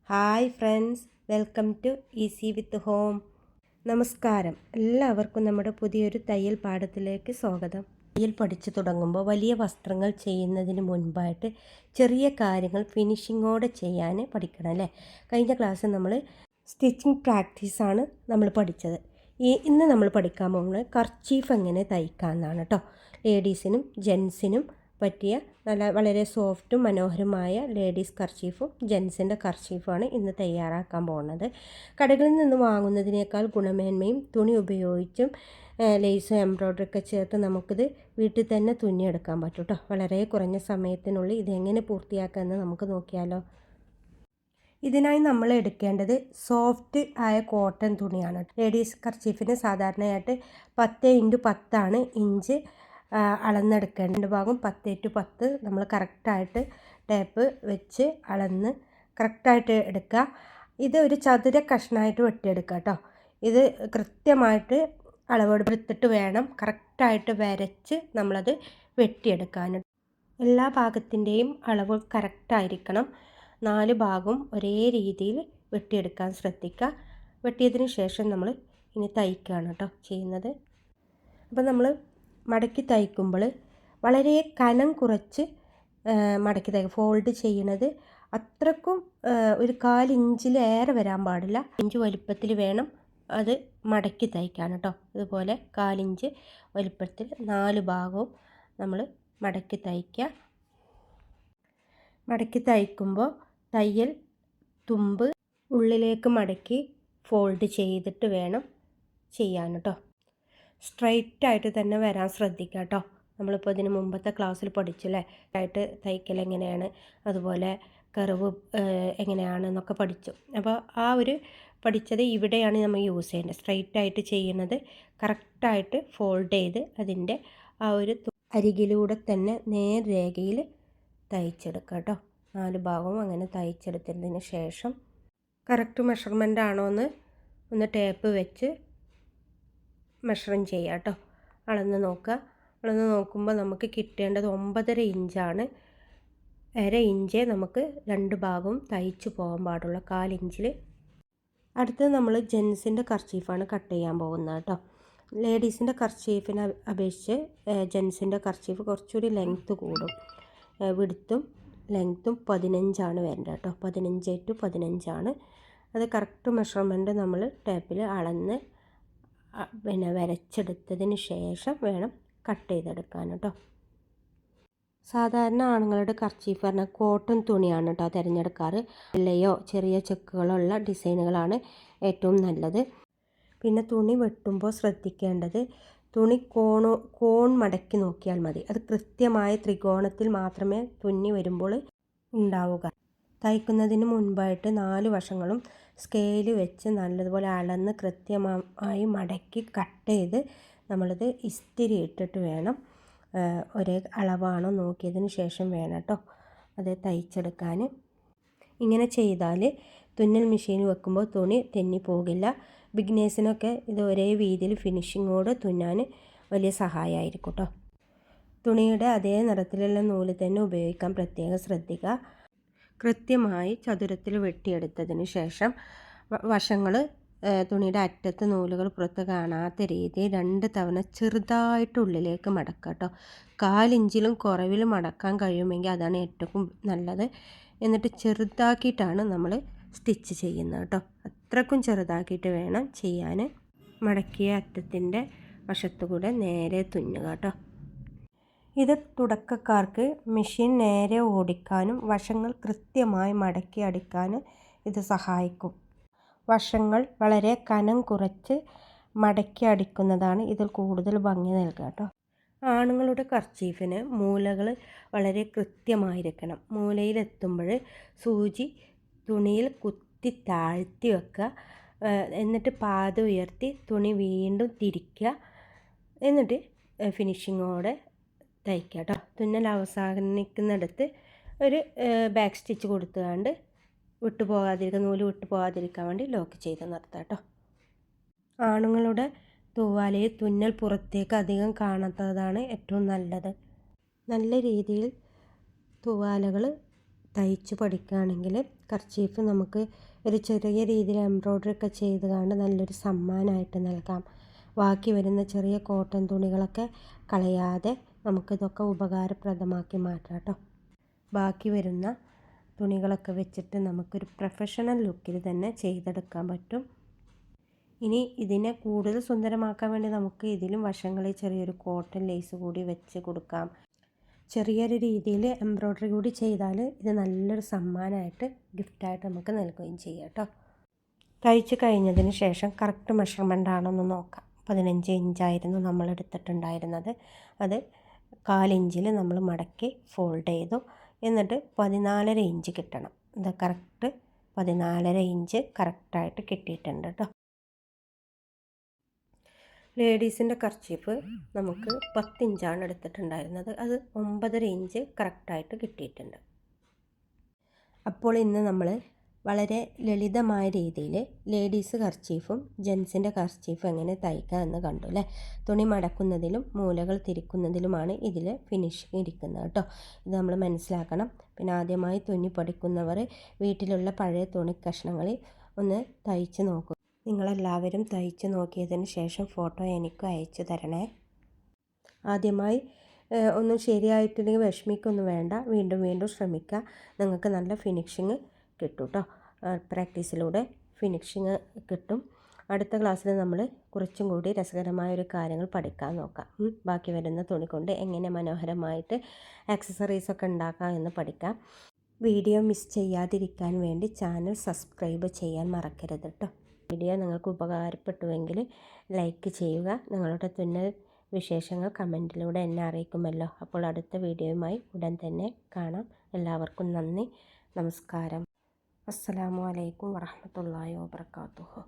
Hi friends, welcome to easy with home. നമസ്കാരം. എല്ലാവർക്കും നമ്മുടെ പുതിയൊരു തയ്യൽ പാഠത്തിലേക്ക് സ്വാഗതം. തയ്യൽ പഠിച്ചു തുടങ്ങുമ്പോൾ വലിയ വസ്ത്രങ്ങൾ ചെയ്യുന്നതിന് മുൻപായിട്ട് ചെറിയ കാര്യങ്ങൾ ഫിനിഷിങ്ങോടെ ചെയ്യാൻ പഠിക്കണം അല്ലേ? കഴിഞ്ഞ ക്ലാസ്സിൽ നമ്മൾ സ്റ്റിച്ചിങ് പ്രാക്ടീസാണ് നമ്മൾ പഠിച്ചത്. ഇന്ന് നമ്മൾ പഠിക്കാൻ പോകുന്നത് കർച്ചീഫ് എങ്ങനെ തയ്ക്കാമെന്നാണ് കേട്ടോ. ലേഡീസിനും ജെൻസിനും പറ്റിയ വളരെ സോഫ്റ്റും മനോഹരമായ ലേഡീസ് കർച്ചീഫും ജെൻസിൻ്റെ കർച്ചീഫുമാണ് ഇന്ന് തയ്യാറാക്കാൻ പോകുന്നത്. കടകളിൽ നിന്ന് വാങ്ങുന്നതിനേക്കാൾ ഗുണമേന്മയും തുണി ഉപയോഗിച്ചും ലേസും എംബ്രോയ്ഡറിയൊക്കെ ചേർത്ത് നമുക്കിത് വീട്ടിൽ തന്നെ തുന്നിയെടുക്കാൻ പറ്റും കേട്ടോ. വളരെ കുറഞ്ഞ സമയത്തിനുള്ളിൽ ഇതെങ്ങനെ പൂർത്തിയാക്കാമെന്ന് നമുക്ക് നോക്കിയാലോ. ഇതിനായി നമ്മൾ എടുക്കേണ്ടത് സോഫ്റ്റ് ആയ കോട്ടൺ തുണിയാണ്. ലേഡീസ് കർച്ചീഫിന് സാധാരണയായിട്ട് 10x10 ഇഞ്ച് അളന്നെടുക്കേണ്ട ഭാഗം 10x10 നമ്മൾ കറക്റ്റായിട്ട് ടേപ്പ് വെച്ച് അളന്ന് കറക്റ്റായിട്ട് എടുക്കുക. ഇത് ഒരു ചതുര കഷ്ണമായിട്ട് വെട്ടിയെടുക്കുക കേട്ടോ. ഇത് കൃത്യമായിട്ട് അളവെടുത്തിട്ട് വേണം കറക്റ്റായിട്ട് വരച്ച് നമ്മളത് വെട്ടിയെടുക്കാൻ. എല്ലാ ഭാഗത്തിൻ്റെയും അളവ് കറക്റ്റായിരിക്കണം. 4 ഭാഗവും ഒരേ രീതിയിൽ വെട്ടിയെടുക്കാൻ ശ്രദ്ധിക്കുക. വെട്ടിയതിന് ശേഷം നമ്മൾ ഇനി തയ്ക്കുകയാണ് കേട്ടോ ചെയ്യുന്നത്. അപ്പോൾ നമ്മൾ മടക്കി തയ്ക്കുമ്പോൾ വളരെ കനം കുറച്ച് മടക്കി തയ്ക്കുക. ഫോൾഡ് ചെയ്യണത് അത്രക്കും ഒരു 1/4 ഇഞ്ചിലേറെ വരാൻ പാടില്ല. ഇഞ്ച് വലുപ്പത്തിൽ വേണം അത് മടക്കി തയ്ക്കാൻ കേട്ടോ. ഇതുപോലെ 1/4 ഇഞ്ച് വലുപ്പത്തിൽ 4 ഭാഗവും നമ്മൾ മടക്കി തയ്ക്കുക. മടക്കി തയ്ക്കുമ്പോൾ തയ്യൽ തുമ്പ് ഉള്ളിലേക്ക് മടക്കി ഫോൾഡ് ചെയ്തിട്ട് വേണം ചെയ്യാൻ കേട്ടോ. സ്ട്രൈറ്റായിട്ട് തന്നെ വരാൻ ശ്രദ്ധിക്കുക കേട്ടോ. നമ്മളിപ്പോൾ ഇതിന് മുമ്പത്തെ ക്ലാസ്സിൽ പഠിച്ചില്ലേ, ആയിട്ട് തയ്ക്കൽ എങ്ങനെയാണ്, അതുപോലെ കർവ് എങ്ങനെയാണെന്നൊക്കെ പഠിച്ചു. അപ്പോൾ ആ ഒരു പഠിച്ചത് ഇവിടെയാണ് നമ്മൾ യൂസ് ചെയ്യേണ്ടത്. സ്ട്രൈറ്റായിട്ട് ചെയ്യുന്നത് കറക്റ്റായിട്ട് ഫോൾഡ് ചെയ്ത് അതിൻ്റെ ആ ഒരു അരികിലൂടെ തന്നെ നേർരേഖയിൽ തയ്ച്ചെടുക്കുക കേട്ടോ. 4 ഭാഗവും അങ്ങനെ തയ്ച്ചെടുത്തതിന് ശേഷം കറക്റ്റ് മെഷർമെൻ്റ് ആണോ എന്ന് ഒന്ന് ടേപ്പ് വെച്ച് മെഷറിങ് ചെയ്യുക കേട്ടോ. അളന്ന് നോക്കുക. അളന്ന് നോക്കുമ്പോൾ നമുക്ക് കിട്ടേണ്ടത് 9.5 ഇഞ്ചാണ്. 1/2 ഇഞ്ചേ നമുക്ക് 2 ഭാഗവും തയ്ച്ച് പോകാൻ പാടുള്ള 1/4 ഇഞ്ചിൽ. അടുത്തത് നമ്മൾ ജെൻസിൻ്റെ കർച്ചീഫാണ് കട്ട് ചെയ്യാൻ പോകുന്നത് കേട്ടോ. ലേഡീസിൻ്റെ കർച്ചീഫിനെ അപേക്ഷിച്ച് ജെൻസിൻ്റെ കർച്ചീഫ് കുറച്ചുകൂടി ലെങ്ത്ത് കൂടും. വിഡ്ത്തും ലെങ്ത്തും 15 വരേണ്ടത് കേട്ടോ. 15x15. അത് കറക്റ്റ് മെഷർമെൻറ്റ് നമ്മൾ ടേപ്പിൽ അളന്ന് വരച്ചെടുത്തതിന് ശേഷം വേണം കട്ട് ചെയ്തെടുക്കാൻ കേട്ടോ. സാധാരണ ആണുങ്ങളുടെ കർച്ചീഫ് പറഞ്ഞാൽ കോട്ടൺ തുണിയാണ് കേട്ടോ തിരഞ്ഞെടുക്കാറ്. വെള്ളയോ ചെറിയ ചെക്കുകളോ ഉള്ള ഡിസൈനുകളാണ് ഏറ്റവും നല്ലത്. പിന്നെ തുണി വെട്ടുമ്പോൾ ശ്രദ്ധിക്കേണ്ടത് തുണി കോൺ മടക്കി നോക്കിയാൽ മതി. അത് കൃത്യമായ ത്രികോണത്തിൽ മാത്രമേ തുന്നി വരുമ്പോൾ ഉണ്ടാവുക. തയ്ക്കുന്നതിന് മുൻപായിട്ട് 4 വശങ്ങളും സ്കെയിൽ വെച്ച് നല്ലതുപോലെ അളന്ന് കൃത്യമായി മടക്കി കട്ട് ചെയ്ത് നമ്മളിത് ഇസ്തിരി ഇട്ടിട്ട് വേണം ഒരേ അളവാണോ നോക്കിയതിന് ശേഷം വേണം കേട്ടോ അത് തയ്ച്ചെടുക്കാൻ. ഇങ്ങനെ ചെയ്താൽ തുന്നൽ മെഷീൻ വെക്കുമ്പോൾ തുണി തെന്നി പോകില്ല. ബിഗിനേഴ്സിനൊക്കെ ഇത് ഒരേ രീതിയിൽ ഫിനിഷിങ്ങോട് തുന്നാൻ വലിയ സഹായമായിരിക്കും കേട്ടോ. തുണിയുടെ അതേ നിറത്തിലുള്ള നൂല് തന്നെ ഉപയോഗിക്കാൻ പ്രത്യേകം ശ്രദ്ധിക്കുക. കൃത്യമായി ചതുരത്തിൽ വെട്ടിയെടുത്തതിന് ശേഷം വശങ്ങൾ തുണിയുടെ അറ്റത്ത് നൂലുകൾ പുറത്ത് കാണാത്ത രീതിയിൽ 2 തവണ ചെറുതായിട്ട് ഉള്ളിലേക്ക് മടക്കുക കേട്ടോ. 1/4 ഇഞ്ചിലും കുറവിൽ മടക്കാൻ കഴിയുമെങ്കിൽ അതാണ് ഏറ്റവും നല്ലത്. എന്നിട്ട് ചെറുതാക്കിയിട്ടാണ് നമ്മൾ സ്റ്റിച്ച് ചെയ്യുന്നത് കേട്ടോ. അത്രക്കും ചെറുതാക്കിയിട്ട് വേണം ചെയ്യാൻ. മടക്കിയ അറ്റത്തിൻ്റെ വശത്തുകൂടെ നേരെ തുന്നുക കേട്ടോ. ഇത് തുടക്കക്കാർക്ക് മെഷീൻ നേരെ ഓടിക്കാനും വശങ്ങൾ കൃത്യമായി മടക്കി അടിക്കാനും ഇത് സഹായിക്കും. വശങ്ങൾ വളരെ കനം കുറച്ച് മടക്കി അടിക്കുന്നതാണ് ഇതിൽ കൂടുതൽ ഭംഗി നൽകുക കേട്ടോ. ആണുങ്ങളുടെ കർച്ചീഫിന് മൂലകൾ വളരെ കൃത്യമായിരിക്കണം. മൂലയിലെത്തുമ്പോൾ സൂചി തുണിയിൽ കുത്തി താഴ്ത്തി വെക്കുക. എന്നിട്ട് പാദ ഉയർത്തി തുണി വീണ്ടും തിരിക്കുക. എന്നിട്ട് ഫിനിഷിങ്ങോടെ തയ്ക്കുക കേട്ടോ. തുന്നൽ അവസാനിക്കുന്നിടത്ത് ഒരു ബാക്ക് സ്റ്റിച്ച് കൊടുത്തുകൊണ്ട് നൂല് വിട്ടു പോകാതിരിക്കാൻ വേണ്ടി ലോക്ക് ചെയ്ത് നിർത്താം കേട്ടോ. ആണുങ്ങളുടെ തൂവാലയിൽ തുന്നൽ പുറത്തേക്ക് അധികം കാണാത്തതാണ് ഏറ്റവും നല്ലത്. നല്ല രീതിയിൽ തൂവാലകൾ തയ്ച്ച് പഠിക്കുകയാണെങ്കിൽ കർച്ചീഫ് നമുക്ക് ഒരു ചെറിയ രീതിയിൽ എംബ്രോയ്ഡറി ഒക്കെ ചെയ്ത് കൊണ്ട് നല്ലൊരു സമ്മാനമായിട്ട് നൽകാം. ബാക്കി വരുന്ന ചെറിയ കോട്ടൺ തുണികളൊക്കെ കളയാതെ നമുക്കിതൊക്കെ ഉപകാരപ്രദമാക്കി മാറ്റാം കേട്ടോ. ബാക്കി വരുന്ന തുണികളൊക്കെ വെച്ചിട്ട് നമുക്കൊരു പ്രൊഫഷണൽ ലുക്കിൽ തന്നെ ചെയ്തെടുക്കാൻ പറ്റും. ഇനി ഇതിനെ കൂടുതൽ സുന്ദരമാക്കാൻ വേണ്ടി നമുക്ക് ഇതിലും വശങ്ങളിൽ ചെറിയൊരു കോട്ടൺ ലേസ് കൂടി വെച്ച് കൊടുക്കാം. ചെറിയൊരു രീതിയിൽ എംബ്രോയ്ഡറി കൂടി ചെയ്താൽ ഇത് നല്ലൊരു സമ്മാനമായിട്ട് ഗിഫ്റ്റായിട്ട് നമുക്ക് നൽകുകയും ചെയ്യാം കേട്ടോ. തയ്ച്ച് കഴിഞ്ഞതിന് ശേഷം കറക്റ്റ് മെഷർമെൻ്റ് ആണെന്ന് നോക്കാം. 15 ഇഞ്ചായിരുന്നു നമ്മൾ എടുത്തിട്ടുണ്ടായിരുന്നത്. അത് 1/4 ഇഞ്ചിൽ നമ്മൾ മടക്കി ഫോൾഡ് ചെയ്തു. എന്നിട്ട് 14.5 ഇഞ്ച് കിട്ടണം. ഇത് കറക്റ്റ് 14.5 ഇഞ്ച് കറക്റ്റായിട്ട് കിട്ടിയിട്ടുണ്ട് കേട്ടോ. ലേഡീസിൻ്റെ കർച്ചീഫ് നമുക്ക് 10 ഇഞ്ചാണ് എടുത്തിട്ടുണ്ടായിരുന്നത്. അത് 9.5 ഇഞ്ച് കറക്റ്റായിട്ട് കിട്ടിയിട്ടുണ്ട്. അപ്പോൾ ഇന്ന് നമ്മൾ വളരെ ലളിതമായ രീതിയിൽ ലേഡീസ് കർച്ചീഫും ജെൻസിൻ്റെ കർച്ചീഫും എങ്ങനെ തയ്ക്കുക എന്ന് കണ്ടു അല്ലേ. തുണി മടക്കുന്നതിലും മൂലകൾ തിരിക്കുന്നതിലുമാണ് ഇതിൽ ഫിനിഷിങ് ഇരിക്കുന്നത് കേട്ടോ. ഇത് നമ്മൾ മനസ്സിലാക്കണം. പിന്നെ ആദ്യമായി തുന്നി പഠിക്കുന്നവർ വീട്ടിലുള്ള പഴയ തുണി കഷ്ണങ്ങളിൽ ഒന്ന് തയ്ച്ച് നോക്കുക. നിങ്ങളെല്ലാവരും തയ്ച്ച് നോക്കിയതിന് ശേഷം ഫോട്ടോ എനിക്കും അയച്ചു തരണേ. ആദ്യമായി ഒന്നും ശരിയായിട്ടില്ലെങ്കിൽ വിഷമിക്കൊന്നും വേണ്ട, വീണ്ടും വീണ്ടും ശ്രമിക്കുക. നിങ്ങൾക്ക് നല്ല ഫിനിഷിങ് കിട്ടും കേട്ടോ. പ്രാക്ടീസിലൂടെ ഫിനിഷിങ് കിട്ടും. അടുത്ത ക്ലാസ്സിൽ നമ്മൾ കുറച്ചും കൂടി രസകരമായൊരു കാര്യങ്ങൾ പഠിക്കാൻ നോക്കാം. ബാക്കി വരുന്ന തുണി കൊണ്ട് എങ്ങനെ മനോഹരമായിട്ട് ആക്സസറീസൊക്കെ ഉണ്ടാക്കാം എന്ന് പഠിക്കാം. വീഡിയോ മിസ് ചെയ്യാതിരിക്കാൻ വേണ്ടി ചാനൽ സബ്സ്ക്രൈബ് ചെയ്യാൻ മറക്കരുത് കേട്ടോ. വീഡിയോ നിങ്ങൾക്ക് ഉപകാരപ്പെട്ടുവെങ്കിൽ ലൈക്ക് ചെയ്യുക. നിങ്ങളുടെ തുന്നൽ വിശേഷങ്ങൾ കമൻറ്റിലൂടെ എന്നെ അറിയിക്കുമല്ലോ. അപ്പോൾ അടുത്ത വീഡിയോയുമായി ഉടൻ തന്നെ കാണാം. എല്ലാവർക്കും നന്ദി, നമസ്കാരം. അസ്സലാമു അലൈക്കും വറഹ്മത്തുള്ളാഹി വബറകാതുഹു.